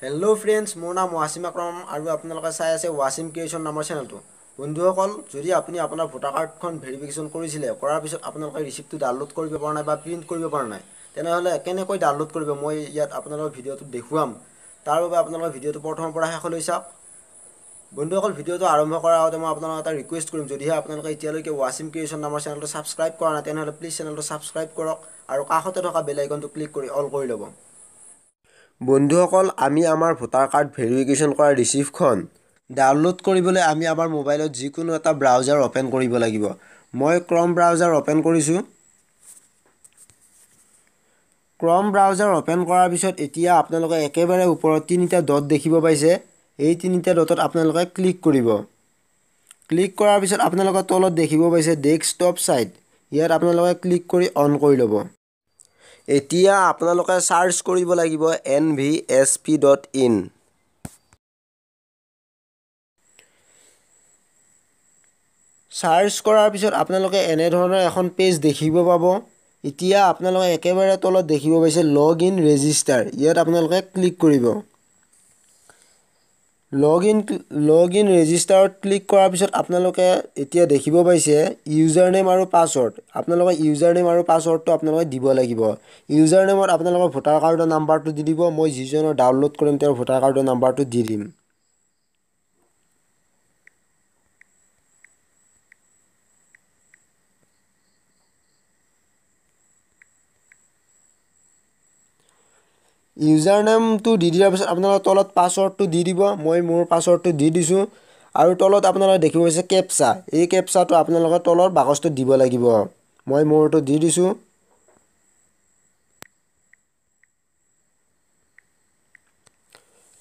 Hello' friends, মোৰ নাম ৱাছিম আকৰম আৰু আপোনালোকে চাই আছে ৱাছিম ক্ৰিয়েশ্যন নামৰ চেনেলটো। বন্ধুসকল, যদি আপুনি আপোনাৰ ভোটাৰ কাৰ্ডখন ভেৰিফিকেশ্যন কৰিছিলে, কৰাৰ পিছত আপোনালোকে ৰিচিপ্টটো ডাউনলোড কৰিব পৰা নাই বা প্ৰিণ্ট কৰিব পৰা নাই, তেনেহ'লে কেনেকৈ ডাউনলোড কৰিব মই ইয়াত আপোনালোকৰ ভিডিঅ'টোত দেখুৱাম। তাৰ বাবে আপোনালোকে ভিডিঅ'টো প্ৰথমৰ পৰা শেষলৈ চাওক। বন্ধুসকল, ভিডিঅ'টো আৰম্ভ কৰাৰ আগতে মই আপোনালোকক এটা ৰিকুৱেষ্ট কৰিম, যদিহে আপোনালোকে এতিয়ালৈকে ৱাছিম ক্ৰিয়েশ্যন নামৰ চেনেলটো ছাবস্ক্ৰাইব কৰা নাই, তেনেহ'লে প্লিজ চেনেলটো ছাবস্ক্ৰাইব কৰক আৰু কাষতে থকা বেল আইকনটো ক্লিক কৰি অল কৰি ল'ব। বন্ধুসকল, আমি আমাৰ ভোটাৰ কাৰ্ড ভেৰিফিকেশ্যন কৰা ৰিচিপ্টখন ডাউনলোড কৰিবলৈ আমি আমাৰ মোবাইলত যিকোনো এটা ব্ৰাউজাৰ অ'পেন কৰিব লাগিব। মই ক্ৰম ব্ৰাউজাৰ অ'পেন কৰিছোঁ। ক্ৰম ব্ৰাউজাৰ অ'পেন কৰাৰ পিছত এতিয়া আপোনালোকে একেবাৰে ওপৰত তিনিটা ডট দেখিব পাইছে। এই তিনিটা ডটত আপোনালোকে ক্লিক কৰিব। ক্লিক কৰাৰ পিছত আপোনালোকে তলত দেখিব পাইছে ডেস্কটপ ছাইট। ইয়াত আপোনালোকে ক্লিক কৰি অন কৰি ল'ব। এতিয়া আপোনালোকে চাৰ্চ কৰিব লাগিব nvsp.in। চাৰ্চ কৰাৰ পিছত আপোনালোকে এনেধৰণৰ এখন পেজ দেখিব পাব। এতিয়া আপোনালোকে একেবাৰে তলত দেখিব পাইছে লগ ইন ৰেজিষ্টাৰ। ইয়াত আপোনালোকে ক্লিক কৰিব। লগ ইন ৰেজিষ্টাৰত ক্লিক কৰাৰ পিছত আপোনালোকে এতিয়া দেখিব পাইছে ইউজাৰ নেম আৰু পাছৱৰ্ড। আপোনালোকে ইউজাৰ নেম আৰু পাছৱৰ্ডটো আপোনালোকে দিব লাগিব। ইউজাৰ নেমত আপোনালোকৰ ভোটাৰ কাৰ্ডৰ নাম্বাৰটো দি দিব। মই যিজনৰ ডাউনলোড কৰিম তেওঁৰ ভোটাৰ কাৰ্ডৰ নাম্বাৰটো দি দিম। ইউজাৰ নেমটো দি দিয়াৰ পিছত আপোনালোকে তলত পাছৱৰ্ডটো দি দিব। মই মোৰ পাছৱৰ্ডটো দি দিছোঁ আৰু তলত আপোনালোকে দেখিব পাইছে কেপচা। এই কেপচাটো আপোনালোকে তলৰ বাকচটোত দিব লাগিব। মই মোৰটো দি দিছোঁ।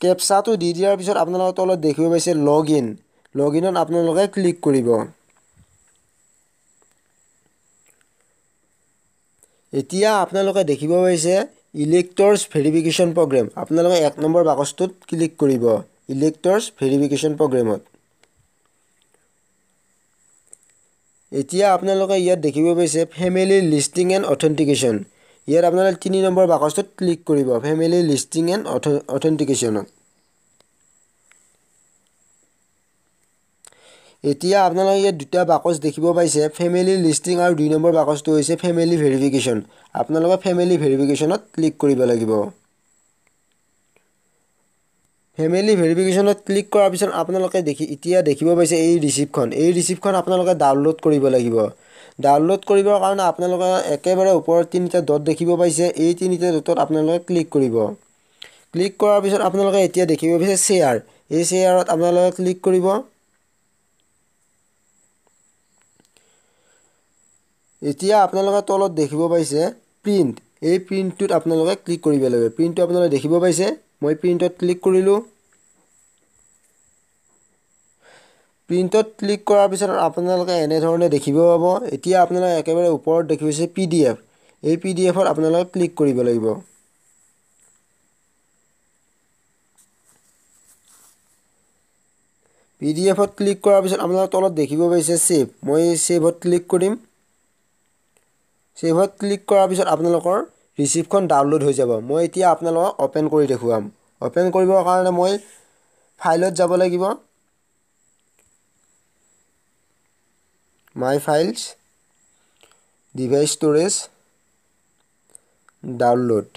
কেপচাটো দি দিয়াৰ পিছত আপোনালোকে তলত দেখিব পাইছে লগ ইনত আপোনালোকে ক্লিক কৰিব। এতিয়া আপোনালোকে দেখিব পাইছে ইলেক্টৰ্ছ ভেৰিফিকেশ্যন প্ৰগ্ৰেম। আপোনালোকে 1 নম্বৰ বাকচটোত ক্লিক কৰিব ইলেক্টৰ্ছ ভেৰিফিকেশ্যন প্ৰগ্ৰেমত। এতিয়া আপোনালোকে ইয়াত দেখিব পাইছে ফেমিলি লিষ্টিং এণ্ড অথেণ্টিকেশ্যন। ইয়াত আপোনালোকে 3 নম্বৰ বাকচটোত ক্লিক কৰিব ফেমিলি লিষ্টিং এণ্ড অথেণ্টিকেশ্যনত। এতিয়া আপোনালোকে ইয়াত দুটা বাকচ দেখিব পাইছে ফেমিলি লিষ্টিং আৰু 2 নম্বৰ বাকচটো হৈছে ফেমিলি ভেৰিফিকেশ্যন। আপোনালোকে ফেমিলি ভেৰিফিকেশ্যনত ক্লিক কৰিব লাগিব। ফেমিলি ভেৰিফিকেশ্যনত ক্লিক কৰাৰ পিছত আপোনালোকে এতিয়া দেখিব পাইছে এই ৰিচিপ্টখন আপোনালোকে ডাউনলোড কৰিব লাগিব। ডাউনলোড কৰিবৰ কাৰণে আপোনালোকে একেবাৰে ওপৰত তিনিটা ডট দেখিব পাইছে। এই তিনিটা ডটত আপোনালোকে ক্লিক কৰিব। ক্লিক কৰাৰ পিছত আপোনালোকে এতিয়া দেখিব পাইছে শ্বেয়াৰ। এই শ্বেয়াৰত আপোনালোকে ক্লিক কৰিব। এতিয়া আপোনালোকে তলত দেখিব পাইছে প্ৰিণ্ট। এই প্ৰিণ্টটোত আপোনালোকে ক্লিক কৰিব লাগিব। প্ৰিণ্টটো আপোনালোকে দেখিব পাইছে। মই প্ৰিণ্টত ক্লিক কৰিলোঁ। প্ৰিণ্টত ক্লিক কৰাৰ পিছত আপোনালোকে এনেধৰণে দেখিব পাব। এতিয়া আপোনালোকে একেবাৰে ওপৰত দেখিব পাইছে PDF। এই PDFত আপোনালোকে ক্লিক কৰিব লাগিব। PDFত ক্লিক কৰাৰ পিছত আপোনালোকে তলত দেখিব পাইছে ছেভ। মই ছেভত ক্লিক কৰিম। ছেভত ক্লিক কৰাৰ পিছত আপোনালোকৰ ৰিচিপ্টখন ডাউনলোড হৈ যাব। মই এতিয়া আপোনালোকক অ'পেন কৰি দেখুৱাম। অ'পেন কৰিবৰ কাৰণে মই ফাইলত যাব লাগিব। মাই ফাইলছ, ডিভাইচ ষ্ট'ৰেজ, ডাউনলোড।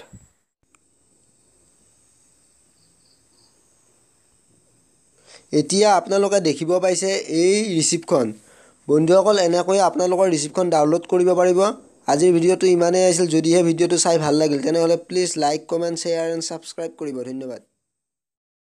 এতিয়া আপোনালোকে দেখিব পাইছে এই ৰিচিপ্টখন। বন্ধুসকল, এনেকৈ আপোনালোকৰ ৰিচিপ্টখন ডাউনলোড কৰিব পাৰিব। আজিৰ ভিডিঅ'টো ইমানেই আছিল। যদিহে ভিডিঅ'টো চাই ভাল লাগিল তেনেহ'লে please like, comment, share and subscribe কৰিব। ধন্যবাদ।